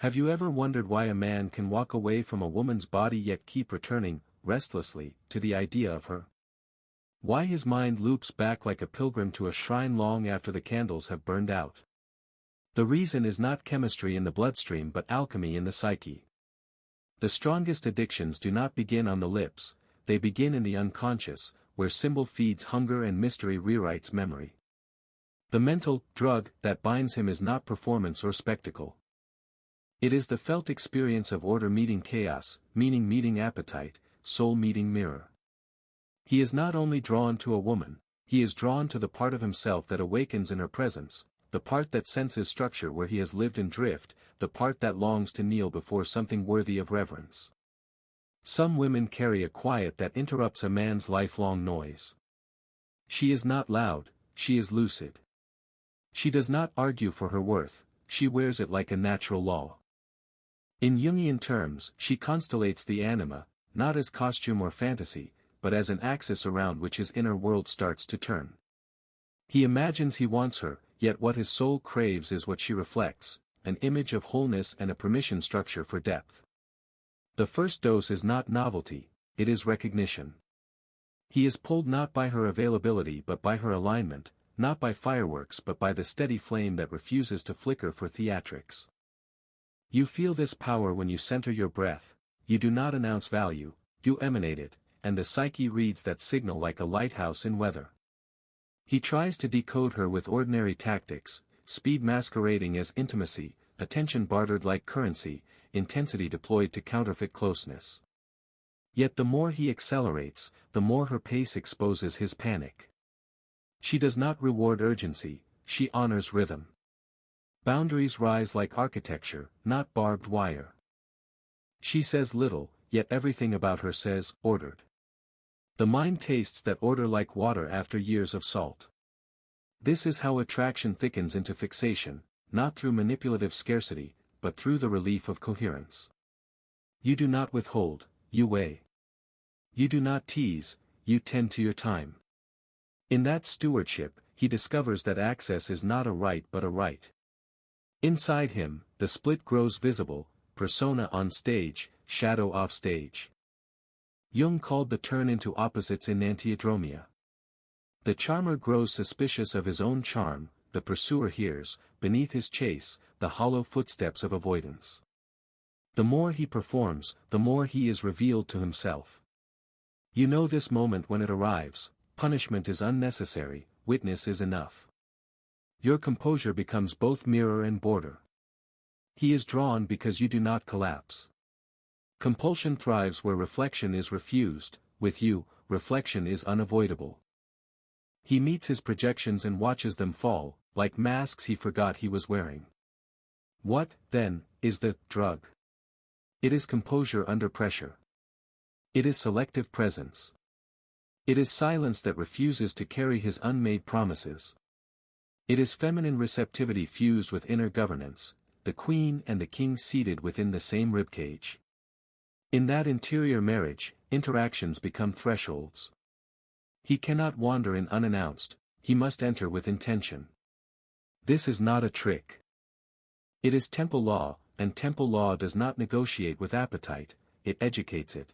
Have you ever wondered why a man can walk away from a woman's body yet keep returning, restlessly, to the idea of her? Why his mind loops back like a pilgrim to a shrine long after the candles have burned out? The reason is not chemistry in the bloodstream but alchemy in the psyche. The strongest addictions do not begin on the lips, they begin in the unconscious, where symbol feeds hunger and mystery rewrites memory. The mental drug that binds him is not performance or spectacle. It is the felt experience of order meeting chaos, meaning meeting appetite, soul meeting mirror. He is not only drawn to a woman, he is drawn to the part of himself that awakens in her presence, the part that senses structure where he has lived in drift, the part that longs to kneel before something worthy of reverence. Some women carry a quiet that interrupts a man's lifelong noise. She is not loud, she is lucid. She does not argue for her worth, she wears it like a natural law. In Jungian terms, she constellates the anima, not as costume or fantasy, but as an axis around which his inner world starts to turn. He imagines he wants her, yet what his soul craves is what she reflects, an image of wholeness and a permission structure for depth. The first dose is not novelty, it is recognition. He is pulled not by her availability but by her alignment, not by fireworks but by the steady flame that refuses to flicker for theatrics. You feel this power when you center your breath, you do not announce value, you emanate it, and the psyche reads that signal like a lighthouse in weather. He tries to decode her with ordinary tactics, speed masquerading as intimacy, attention bartered like currency, intensity deployed to counterfeit closeness. Yet the more he accelerates, the more her pace exposes his panic. She does not reward urgency, she honors rhythm. Boundaries rise like architecture, not barbed wire. She says little, yet everything about her says, ordered. The mind tastes that order like water after years of salt. This is how attraction thickens into fixation, not through manipulative scarcity, but through the relief of coherence. You do not withhold, you weigh. You do not tease, you tend to your time. In that stewardship, he discovers that access is not a right but a right. Inside him, the split grows visible, persona on stage, shadow off stage. Jung called the turn into opposites enantiodromia. The charmer grows suspicious of his own charm, the pursuer hears, beneath his chase, the hollow footsteps of avoidance. The more he performs, the more he is revealed to himself. You know this moment when it arrives, punishment is unnecessary, witness is enough. Your composure becomes both mirror and border. He is drawn because you do not collapse. Compulsion thrives where reflection is refused, with you, reflection is unavoidable. He meets his projections and watches them fall, like masks he forgot he was wearing. What, then, is the drug? It is composure under pressure. It is selective presence. It is silence that refuses to carry his unmade promises. It is feminine receptivity fused with inner governance, the queen and the king seated within the same ribcage. In that interior marriage, interactions become thresholds. He cannot wander in unannounced, he must enter with intention. This is not a trick. It is temple law, and temple law does not negotiate with appetite, it educates it.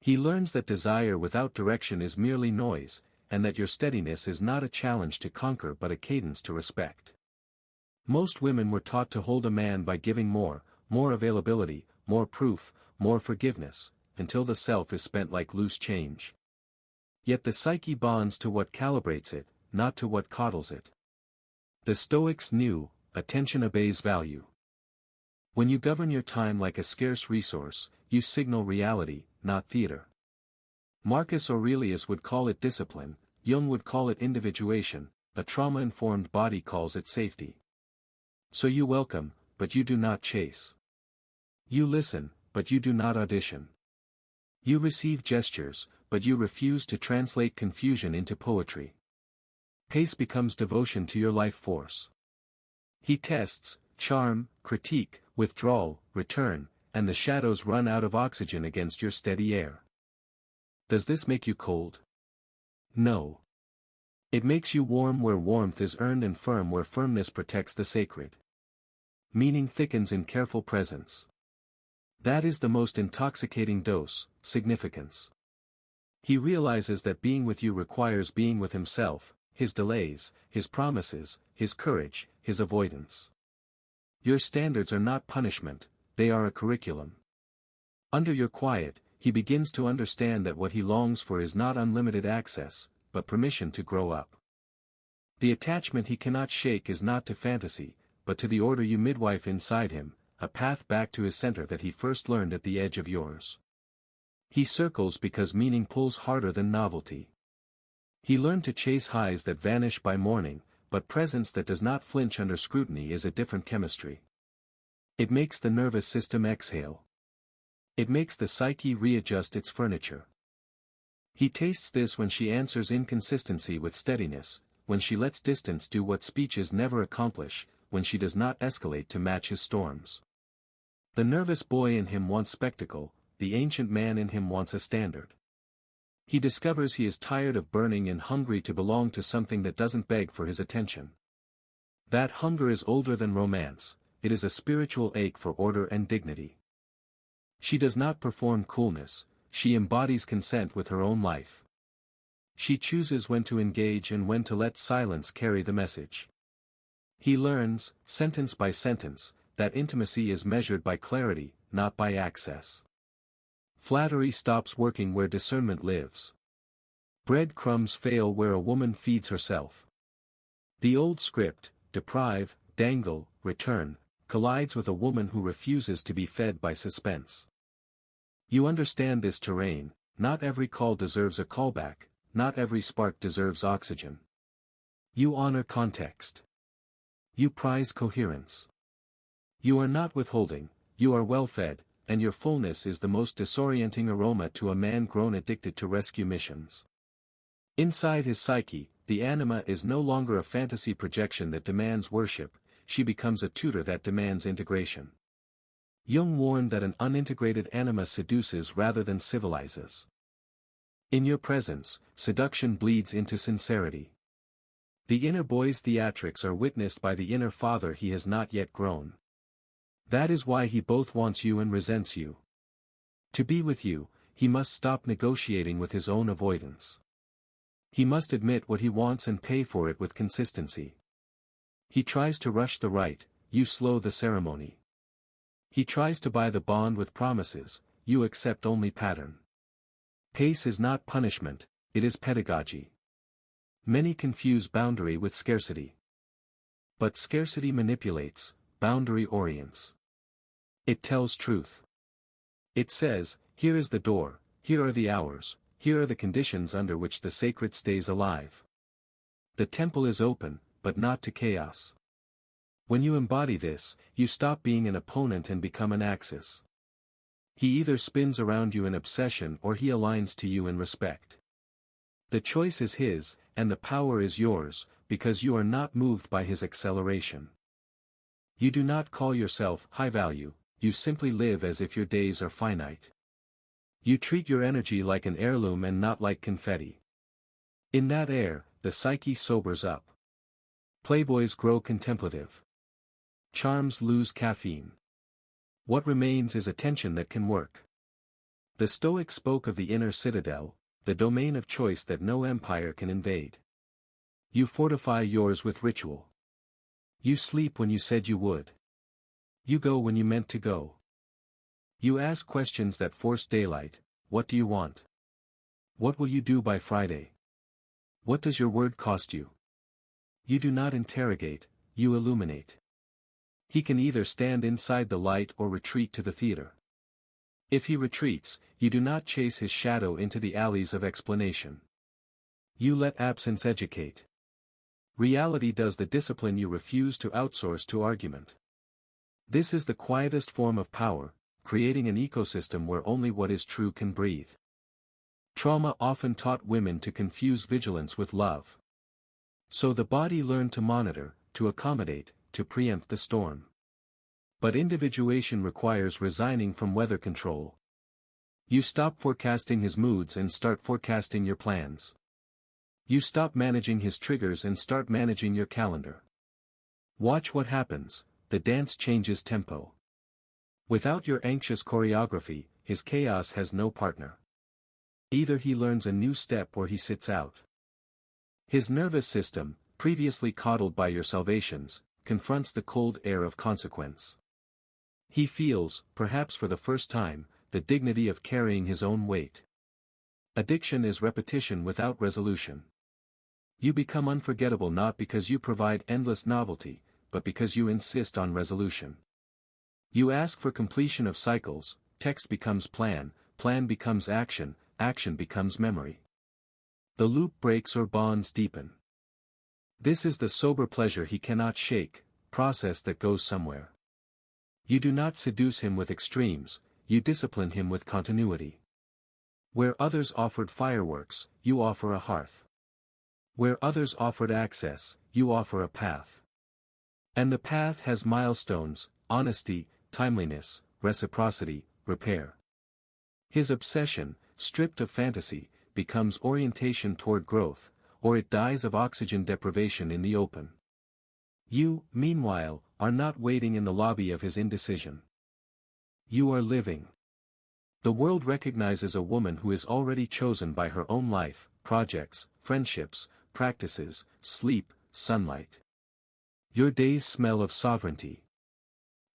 He learns that desire without direction is merely noise, and that your steadiness is not a challenge to conquer but a cadence to respect. Most women were taught to hold a man by giving more availability, more proof, more forgiveness, until the self is spent like loose change. Yet the psyche bonds to what calibrates it, not to what coddles it. The Stoics knew, attention obeys value. When you govern your time like a scarce resource, you signal reality, not theater. Marcus Aurelius would call it discipline, Jung would call it individuation, a trauma-informed body calls it safety. So you welcome, but you do not chase. You listen, but you do not audition. You receive gestures, but you refuse to translate confusion into poetry. Pace becomes devotion to your life force. He tests, charm, critique, withdrawal, return, and the shadows run out of oxygen against your steady air. Does this make you cold? No. It makes you warm where warmth is earned and firm where firmness protects the sacred. Meaning thickens in careful presence. That is the most intoxicating dose, significance. He realizes that being with you requires being with himself, his delays, his promises, his courage, his avoidance. Your standards are not punishment, they are a curriculum. Under your quiet, he begins to understand that what he longs for is not unlimited access, but permission to grow up. The attachment he cannot shake is not to fantasy, but to the order you midwife inside him, a path back to his center that he first learned at the edge of yours. He circles because meaning pulls harder than novelty. He learned to chase highs that vanish by morning, but presence that does not flinch under scrutiny is a different chemistry. It makes the nervous system exhale. It makes the psyche readjust its furniture. He tastes this when she answers inconsistency with steadiness, when she lets distance do what speeches never accomplish, when she does not escalate to match his storms. The nervous boy in him wants spectacle, the ancient man in him wants a standard. He discovers he is tired of burning and hungry to belong to something that doesn't beg for his attention. That hunger is older than romance, it is a spiritual ache for order and dignity. She does not perform coolness, she embodies consent with her own life. She chooses when to engage and when to let silence carry the message. He learns, sentence by sentence, that intimacy is measured by clarity, not by access. Flattery stops working where discernment lives. Breadcrumbs fail where a woman feeds herself. The old script, deprive, dangle, return, collides with a woman who refuses to be fed by suspense. You understand this terrain, not every call deserves a callback, not every spark deserves oxygen. You honor context. You prize coherence. You are not withholding, you are well-fed, and your fullness is the most disorienting aroma to a man grown addicted to rescue missions. Inside his psyche, the anima is no longer a fantasy projection that demands worship, she becomes a tutor that demands integration. Jung warned that an unintegrated anima seduces rather than civilizes. In your presence, seduction bleeds into sincerity. The inner boy's theatrics are witnessed by the inner father he has not yet grown. That is why he both wants you and resents you. To be with you, he must stop negotiating with his own avoidance. He must admit what he wants and pay for it with consistency. He tries to rush the rite, you slow the ceremony. He tries to buy the bond with promises, you accept only pattern. Pace is not punishment, it is pedagogy. Many confuse boundary with scarcity. But scarcity manipulates, boundary orients. It tells truth. It says, here is the door, here are the hours, here are the conditions under which the sacred stays alive. The temple is open, but not to chaos. When you embody this, you stop being an opponent and become an axis. He either spins around you in obsession or he aligns to you in respect. The choice is his, and the power is yours, because you are not moved by his acceleration. You do not call yourself high value, you simply live as if your days are finite. You treat your energy like an heirloom and not like confetti. In that air, the psyche sobers up. Playboys grow contemplative. Charms lose caffeine. What remains is attention that can work. The Stoic spoke of the inner citadel, the domain of choice that no empire can invade. You fortify yours with ritual. You sleep when you said you would. You go when you meant to go. You ask questions that force daylight. What do you want? What will you do by Friday? What does your word cost you? You do not interrogate, you illuminate. He can either stand inside the light or retreat to the theater. If he retreats, you do not chase his shadow into the alleys of explanation. You let absence educate. Reality does the discipline you refuse to outsource to argument. This is the quietest form of power, creating an ecosystem where only what is true can breathe. Trauma often taught women to confuse vigilance with love. So the body learned to monitor, to accommodate, to preempt the storm. But individuation requires resigning from weather control. You stop forecasting his moods and start forecasting your plans. You stop managing his triggers and start managing your calendar. Watch what happens. the dance changes tempo. Without your anxious choreography, his chaos has no partner. Either he learns a new step or he sits out. His nervous system, previously coddled by your salvations, confronts the cold air of consequence. He feels, perhaps for the first time, the dignity of carrying his own weight. Addiction is repetition without resolution. You become unforgettable not because you provide endless novelty, but because you insist on resolution. You ask for completion of cycles, text becomes plan, plan becomes action, action becomes memory. The loop breaks or bonds deepen. This is the sober pleasure he cannot shake, process that goes somewhere. You do not seduce him with extremes, you discipline him with continuity. Where others offered fireworks, you offer a hearth. Where others offered access, you offer a path. And the path has milestones, honesty, timeliness, reciprocity, repair. His obsession, stripped of fantasy, becomes orientation toward growth, or it dies of oxygen deprivation in the open. You, meanwhile, are not waiting in the lobby of his indecision. You are living. The world recognizes a woman who is already chosen by her own life, projects, friendships, practices, sleep, sunlight. Your days smell of sovereignty.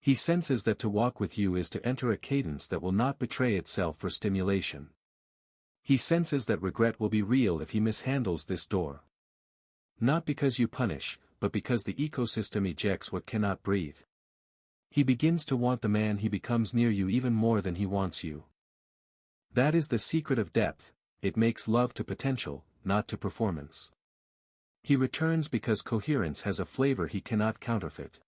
He senses that to walk with you is to enter a cadence that will not betray itself for stimulation. He senses that regret will be real if he mishandles this door. Not because you punish, but because the ecosystem ejects what cannot breathe. He begins to want the man he becomes near you even more than he wants you. That is the secret of depth, it makes love to potential, not to performance. He returns because coherence has a flavor he cannot counterfeit.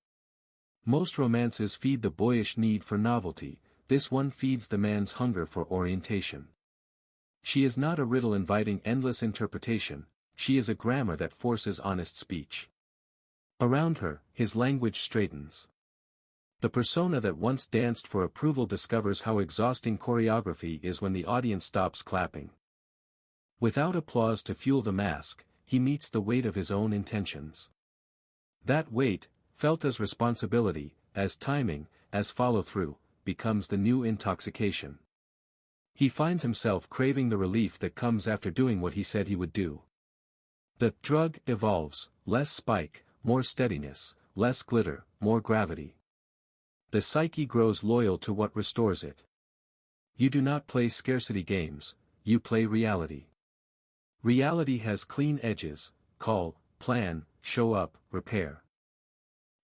Most romances feed the boyish need for novelty, this one feeds the man's hunger for orientation. She is not a riddle inviting endless interpretation, she is a grammar that forces honest speech. Around her, his language straightens. The persona that once danced for approval discovers how exhausting choreography is when the audience stops clapping. Without applause to fuel the mask, he meets the weight of his own intentions. That weight, felt as responsibility, as timing, as follow-through, becomes the new intoxication. He finds himself craving the relief that comes after doing what he said he would do. The drug evolves, less spike, more steadiness, less glitter, more gravity. The psyche grows loyal to what restores it. You do not play scarcity games, you play reality. Reality has clean edges, call, plan, show up, repair.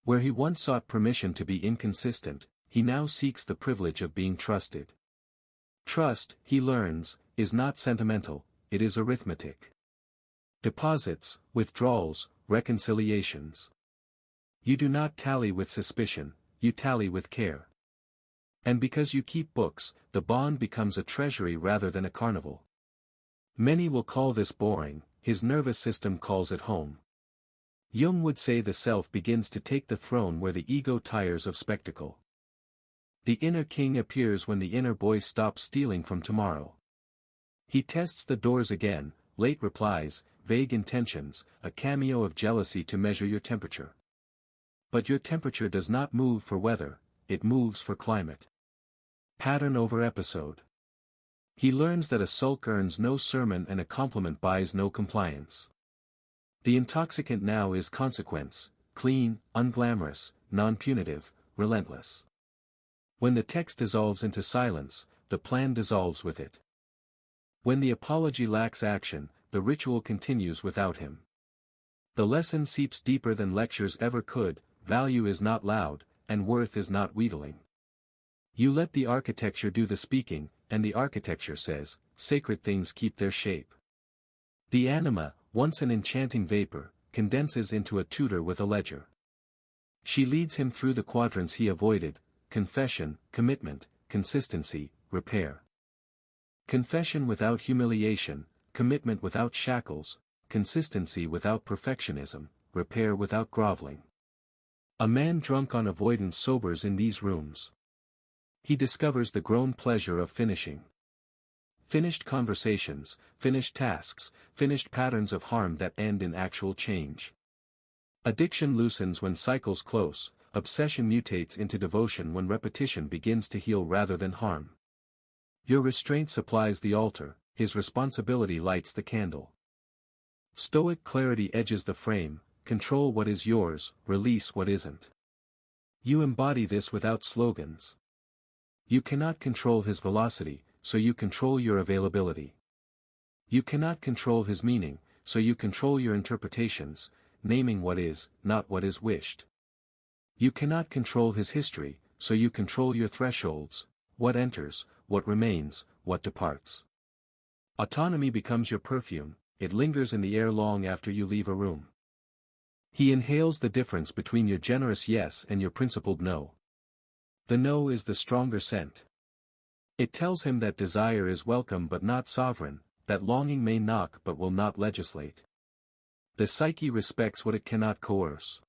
Where he once sought permission to be inconsistent, he now seeks the privilege of being trusted. Trust, he learns, is not sentimental, it is arithmetic. Deposits, withdrawals, reconciliations. You do not tally with suspicion, you tally with care. And because you keep books, the bond becomes a treasury rather than a carnival. Many will call this boring, his nervous system calls it home. Jung would say the self begins to take the throne where the ego tires of spectacle. The inner king appears when the inner boy stops stealing from tomorrow. He tests the doors again, late replies, vague intentions, a cameo of jealousy to measure your temperature. But your temperature does not move for weather, it moves for climate. Pattern over episode. He learns that a sulk earns no sermon and a compliment buys no compliance. The intoxicant now is consequence, clean, unglamorous, non-punitive, relentless. When the text dissolves into silence, the plan dissolves with it. When the apology lacks action, the ritual continues without him. The lesson seeps deeper than lectures ever could, value is not loud, and worth is not wheedling. You let the architecture do the speaking, and the architecture says, sacred things keep their shape. The anima, once an enchanting vapor, condenses into a tutor with a ledger. She leads him through the quadrants he avoided, confession, commitment, consistency, repair. Confession without humiliation, commitment without shackles, consistency without perfectionism, repair without groveling. A man drunk on avoidance sobers in these rooms. He discovers the grown pleasure of finishing. Finished conversations, finished tasks, finished patterns of harm that end in actual change. Addiction loosens when cycles close, obsession mutates into devotion when repetition begins to heal rather than harm. Your restraint supplies the altar, his responsibility lights the candle. Stoic clarity edges the frame, control what is yours, release what isn't. You embody this without slogans. You cannot control his velocity, so you control your availability. You cannot control his meaning, so you control your interpretations, naming what is, not what is wished. You cannot control his history, so you control your thresholds, what enters, what remains, what departs. Autonomy becomes your perfume, it lingers in the air long after you leave a room. He inhales the difference between your generous yes and your principled no. The no is the stronger scent. It tells him that desire is welcome but not sovereign, that longing may knock but will not legislate. The psyche respects what it cannot coerce.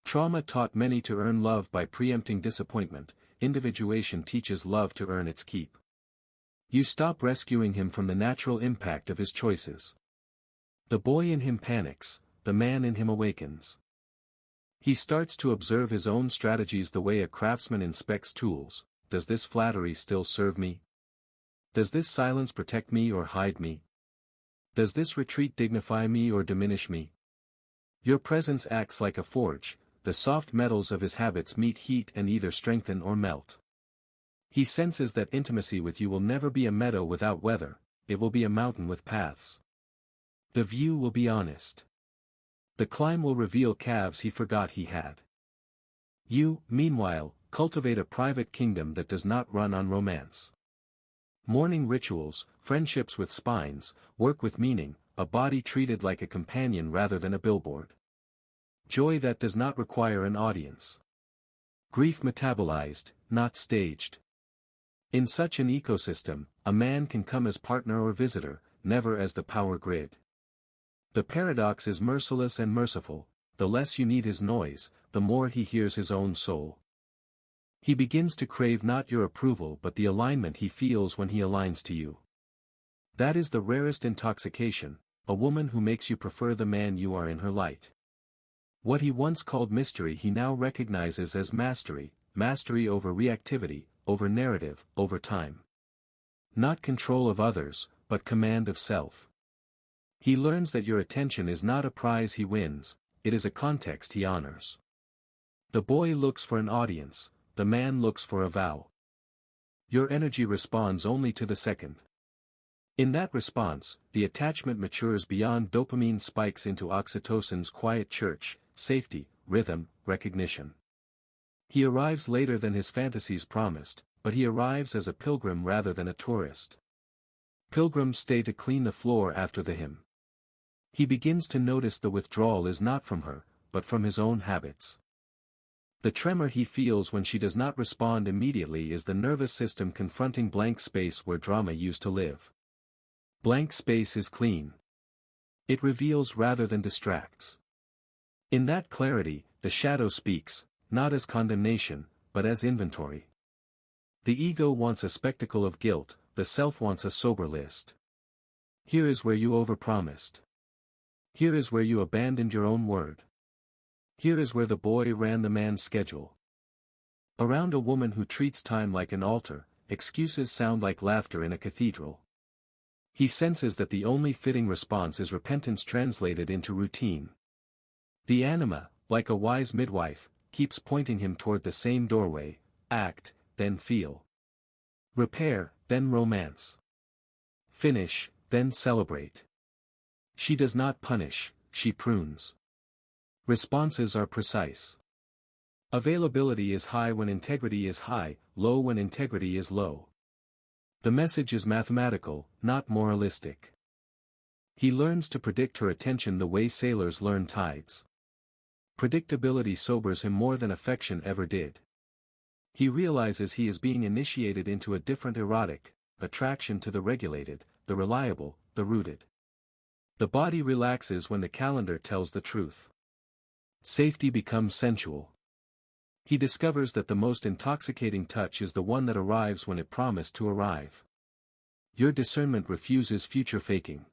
Trauma taught many to earn love by preempting disappointment, individuation teaches love to earn its keep. You stop rescuing him from the natural impact of his choices. The boy in him panics, the man in him awakens. He starts to observe his own strategies the way a craftsman inspects tools. Does this flattery still serve me? Does this silence protect me or hide me? Does this retreat dignify me or diminish me? Your presence acts like a forge, the soft metals of his habits meet heat and either strengthen or melt. He senses that intimacy with you will never be a meadow without weather, it will be a mountain with paths. The view will be honest. The climb will reveal calves he forgot he had. You, meanwhile, cultivate a private kingdom that does not run on romance. Morning rituals, friendships with spines, work with meaning, a body treated like a companion rather than a billboard. Joy that does not require an audience. Grief metabolized, not staged. In such an ecosystem, a man can come as partner or visitor, never as the power grid. The paradox is merciless and merciful, the less you need his noise, the more he hears his own soul. He begins to crave not your approval but the alignment he feels when he aligns to you. That is the rarest intoxication, a woman who makes you prefer the man you are in her light. What he once called mystery he now recognizes as mastery, mastery over reactivity, over narrative, over time. Not control of others, but command of self. He learns that your attention is not a prize he wins, it is a context he honors. The boy looks for an audience, the man looks for a vow. Your energy responds only to the second. In that response, the attachment matures beyond dopamine spikes into oxytocin's quiet church, safety, rhythm, recognition. He arrives later than his fantasies promised, but he arrives as a pilgrim rather than a tourist. Pilgrims stay to clean the floor after the hymn. He begins to notice the withdrawal is not from her, but from his own habits. The tremor he feels when she does not respond immediately is the nervous system confronting blank space where drama used to live. Blank space is clean. It reveals rather than distracts. In that clarity, the shadow speaks, not as condemnation, but as inventory. The ego wants a spectacle of guilt, the self wants a sober list. Here is where you overpromised. Here is where you abandoned your own word. Here is where the boy ran the man's schedule. Around a woman who treats time like an altar, excuses sound like laughter in a cathedral. He senses that the only fitting response is repentance translated into routine. The anima, like a wise midwife, keeps pointing him toward the same doorway: act, then feel. Repair, then romance. Finish, then celebrate. She does not punish, she prunes. Responses are precise. Availability is high when integrity is high, low when integrity is low. The message is mathematical, not moralistic. He learns to predict her attention the way sailors learn tides. Predictability sobers him more than affection ever did. He realizes he is being initiated into a different erotic attraction to the regulated, the reliable, the rooted. The body relaxes when the calendar tells the truth. Safety becomes sensual. He discovers that the most intoxicating touch is the one that arrives when it promised to arrive. Your discernment refuses future faking.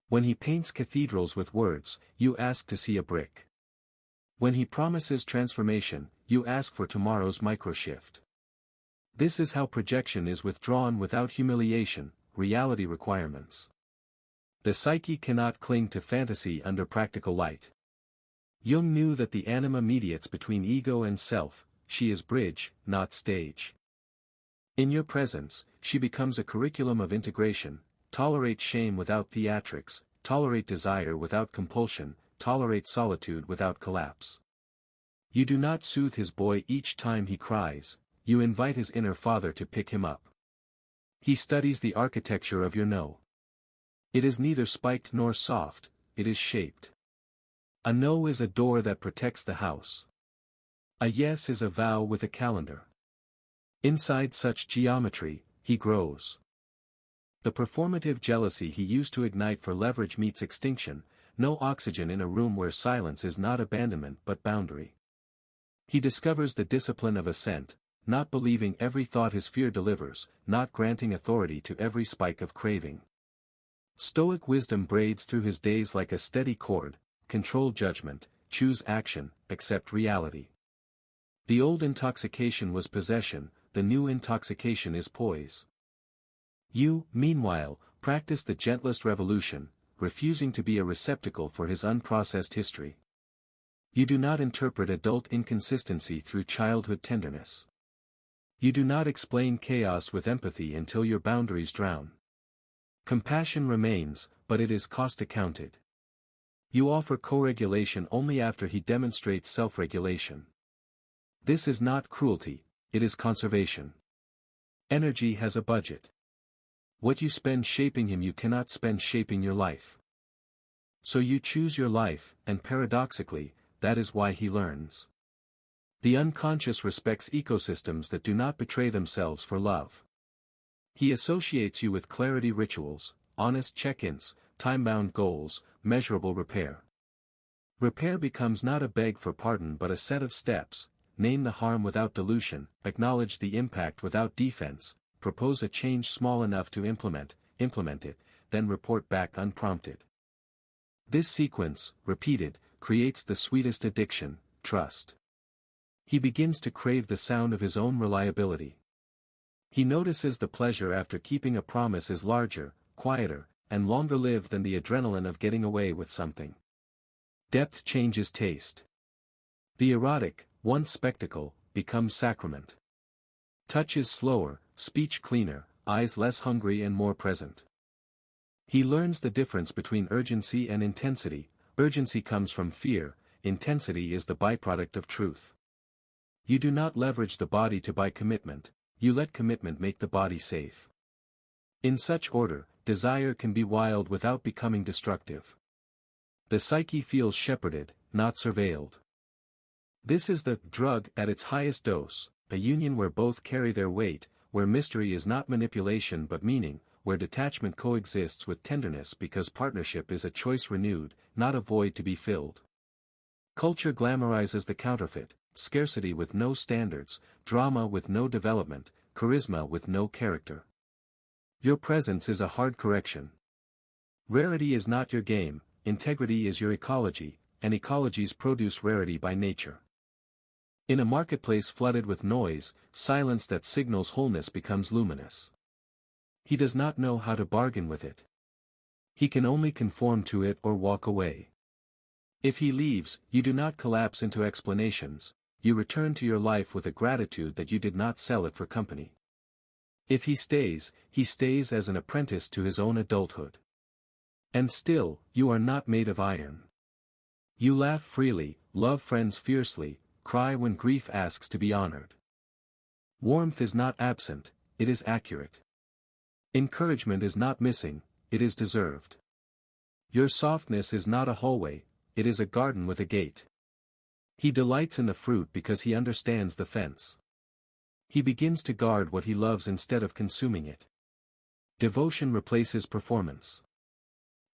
When he paints cathedrals with words, you ask to see a brick. When he promises transformation, you ask for tomorrow's microshift. This is how projection is withdrawn without humiliation, reality requirements. The psyche cannot cling to fantasy under practical light. Jung knew that the anima mediates between ego and self, she is bridge, not stage. In your presence, she becomes a curriculum of integration, tolerate shame without theatrics, tolerate desire without compulsion, tolerate solitude without collapse. You do not soothe his boy each time he cries, you invite his inner father to pick him up. He studies the architecture of your no. It is neither spiked nor soft, it is shaped. A no is a door that protects the house. A yes is a vow with a calendar. Inside such geometry, he grows. The performative jealousy he used to ignite for leverage meets extinction, no oxygen in a room where silence is not abandonment but boundary. He discovers the discipline of assent, not believing every thought his fear delivers, not granting authority to every spike of craving. Stoic wisdom braids through his days like a steady cord, control judgment, choose action, accept reality. The old intoxication was possession, the new intoxication is poise. You, meanwhile, practice the gentlest revolution, refusing to be a receptacle for his unprocessed history. You do not interpret adult inconsistency through childhood tenderness. You do not explain chaos with empathy until your boundaries drown. Compassion remains, but it is cost-accounted. You offer co-regulation only after he demonstrates self-regulation. This is not cruelty, it is conservation. Energy has a budget. What you spend shaping him you cannot spend shaping your life. So you choose your life, and paradoxically, that is why he learns. The unconscious respects ecosystems that do not betray themselves for love. He associates you with clarity rituals, honest check-ins, time-bound goals, measurable repair. Repair becomes not a beg for pardon but a set of steps: name the harm without dilution, acknowledge the impact without defense, propose a change small enough to implement it, then report back unprompted. This sequence, repeated, creates the sweetest addiction, trust. He begins to crave the sound of his own reliability. He notices the pleasure after keeping a promise is larger, quieter, and longer-lived than the adrenaline of getting away with something. Depth changes taste. The erotic, once spectacle, becomes sacrament. Touch is slower, speech cleaner, eyes less hungry and more present. He learns the difference between urgency and intensity. Urgency comes from fear, intensity is the byproduct of truth. You do not leverage the body to buy commitment, you let commitment make the body safe. In such order, desire can be wild without becoming destructive. The psyche feels shepherded, not surveilled. This is the drug at its highest dose, a union where both carry their weight, where mystery is not manipulation but meaning, where detachment coexists with tenderness because partnership is a choice renewed, not a void to be filled. Culture glamorizes the counterfeit, scarcity with no standards, drama with no development, charisma with no character. Your presence is a hard correction. Rarity is not your game, integrity is your ecology, and ecologies produce rarity by nature. In a marketplace flooded with noise, silence that signals wholeness becomes luminous. He does not know how to bargain with it. He can only conform to it or walk away. If he leaves, you do not collapse into explanations, you return to your life with a gratitude that you did not sell it for company. If he stays as an apprentice to his own adulthood. And still, you are not made of iron. You laugh freely, love friends fiercely, cry when grief asks to be honored. Warmth is not absent, it is accurate. Encouragement is not missing, it is deserved. Your softness is not a hallway, it is a garden with a gate. He delights in the fruit because he understands the fence. He begins to guard what he loves instead of consuming it. Devotion replaces performance.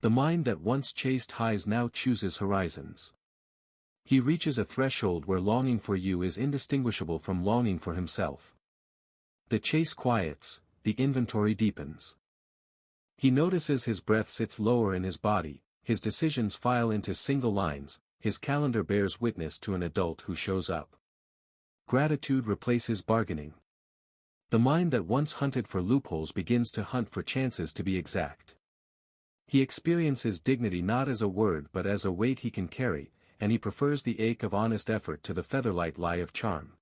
The mind that once chased highs now chooses horizons. He reaches a threshold where longing for you is indistinguishable from longing for himself. The chase quiets, the inventory deepens. He notices his breath sits lower in his body, his decisions file into single lines, his calendar bears witness to an adult who shows up. Gratitude replaces bargaining. The mind that once hunted for loopholes begins to hunt for chances to be exact. He experiences dignity not as a word but as a weight he can carry, and he prefers the ache of honest effort to the featherlight lie of charm.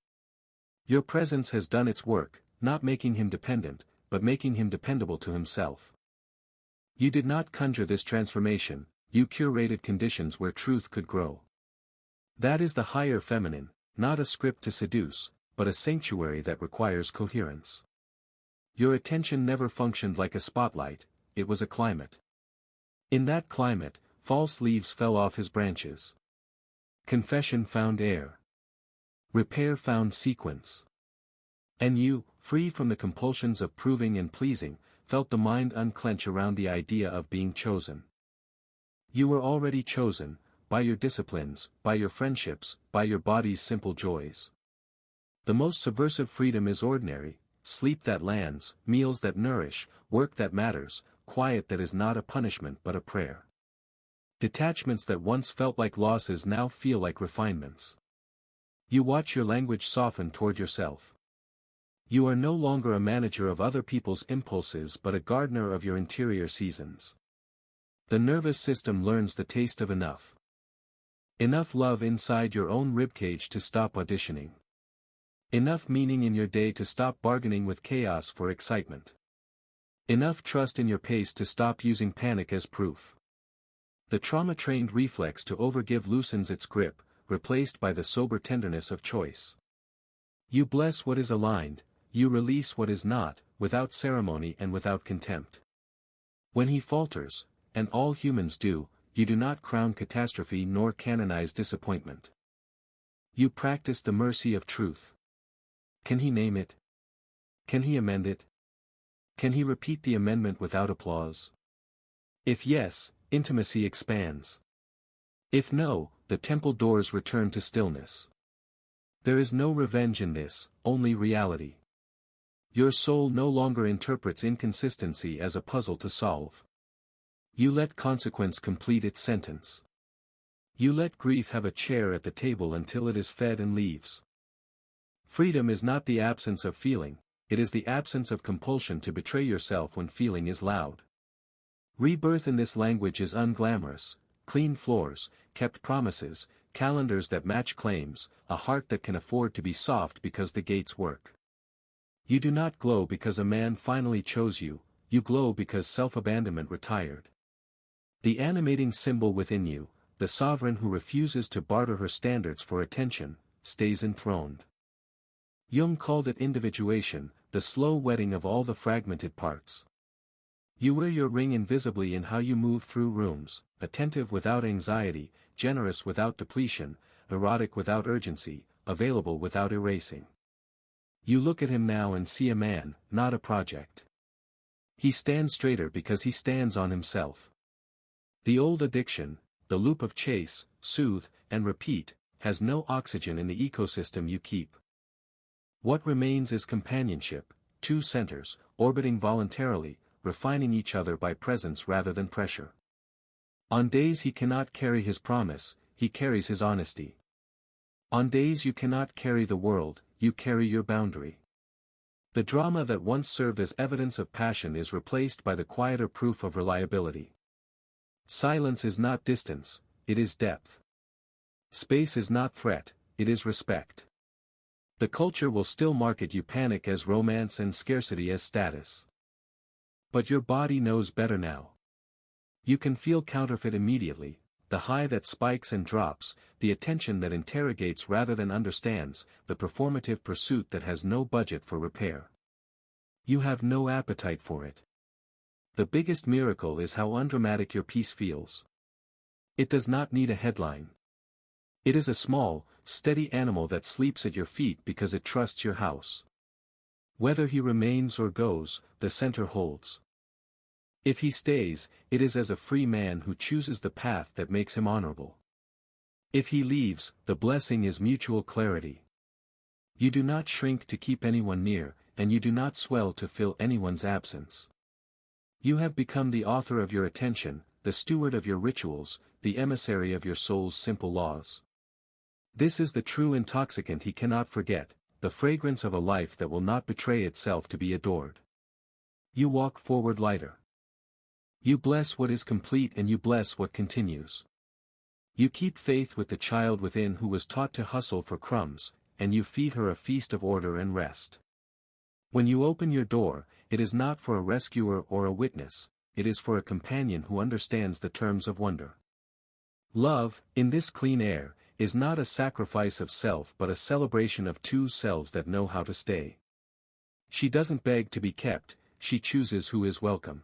Your presence has done its work, not making him dependent, but making him dependable to himself. You did not conjure this transformation, you curated conditions where truth could grow. That is the higher feminine, not a script to seduce, but a sanctuary that requires coherence. Your attention never functioned like a spotlight, it was a climate. In that climate, false leaves fell off his branches. Confession found air. Repair found sequence. And you, free from the compulsions of proving and pleasing, felt the mind unclench around the idea of being chosen. You were already chosen, by your disciplines, by your friendships, by your body's simple joys. The most subversive freedom is ordinary, sleep that lands, meals that nourish, work that matters, quiet that is not a punishment but a prayer. Detachments that once felt like losses now feel like refinements. You watch your language soften toward yourself. You are no longer a manager of other people's impulses but a gardener of your interior seasons. The nervous system learns the taste of enough. Enough love inside your own ribcage to stop auditioning. Enough meaning in your day to stop bargaining with chaos for excitement. Enough trust in your pace to stop using panic as proof. The trauma-trained reflex to overgive loosens its grip, replaced by the sober tenderness of choice. You bless what is aligned, you release what is not, without ceremony and without contempt. When he falters, and all humans do, you do not crown catastrophe nor canonize disappointment. You practice the mercy of truth. Can he name it? Can he amend it? Can he repeat the amendment without applause? If yes, intimacy expands. If no, the temple doors return to stillness. There is no revenge in this, only reality. Your soul no longer interprets inconsistency as a puzzle to solve. You let consequence complete its sentence. You let grief have a chair at the table until it is fed and leaves. Freedom is not the absence of feeling, it is the absence of compulsion to betray yourself when feeling is loud. Rebirth in this language is unglamorous, clean floors, kept promises, calendars that match claims, a heart that can afford to be soft because the gates work. You do not glow because a man finally chose you, you glow because self-abandonment retired. The animating symbol within you, the sovereign who refuses to barter her standards for attention, stays enthroned. Jung called it individuation, the slow wedding of all the fragmented parts. You wear your ring invisibly in how you move through rooms, attentive without anxiety, generous without depletion, erotic without urgency, available without erasing. You look at him now and see a man, not a project. He stands straighter because he stands on himself. The old addiction, the loop of chase, soothe, and repeat, has no oxygen in the ecosystem you keep. What remains is companionship, two centers, orbiting voluntarily, refining each other by presence rather than pressure. On days he cannot carry his promise, he carries his honesty. On days you cannot carry the world, you carry your boundary. The drama that once served as evidence of passion is replaced by the quieter proof of reliability. Silence is not distance, it is depth. Space is not threat, it is respect. The culture will still market you panic as romance and scarcity as status. But your body knows better now. You can feel counterfeit immediately, the high that spikes and drops, the attention that interrogates rather than understands, the performative pursuit that has no budget for repair. You have no appetite for it. The biggest miracle is how undramatic your piece feels. It does not need a headline. It is a small, steady animal that sleeps at your feet because it trusts your house. Whether he remains or goes, the center holds. If he stays, it is as a free man who chooses the path that makes him honorable. If he leaves, the blessing is mutual clarity. You do not shrink to keep anyone near, and you do not swell to fill anyone's absence. You have become the author of your attention, the steward of your rituals, the emissary of your soul's simple laws. This is the true intoxicant he cannot forget, the fragrance of a life that will not betray itself to be adored. You walk forward lighter. You bless what is complete and you bless what continues. You keep faith with the child within who was taught to hustle for crumbs, and you feed her a feast of order and rest. When you open your door, it is not for a rescuer or a witness, it is for a companion who understands the terms of wonder. Love, in this clean air, is not a sacrifice of self but a celebration of two selves that know how to stay. She doesn't beg to be kept, she chooses who is welcome.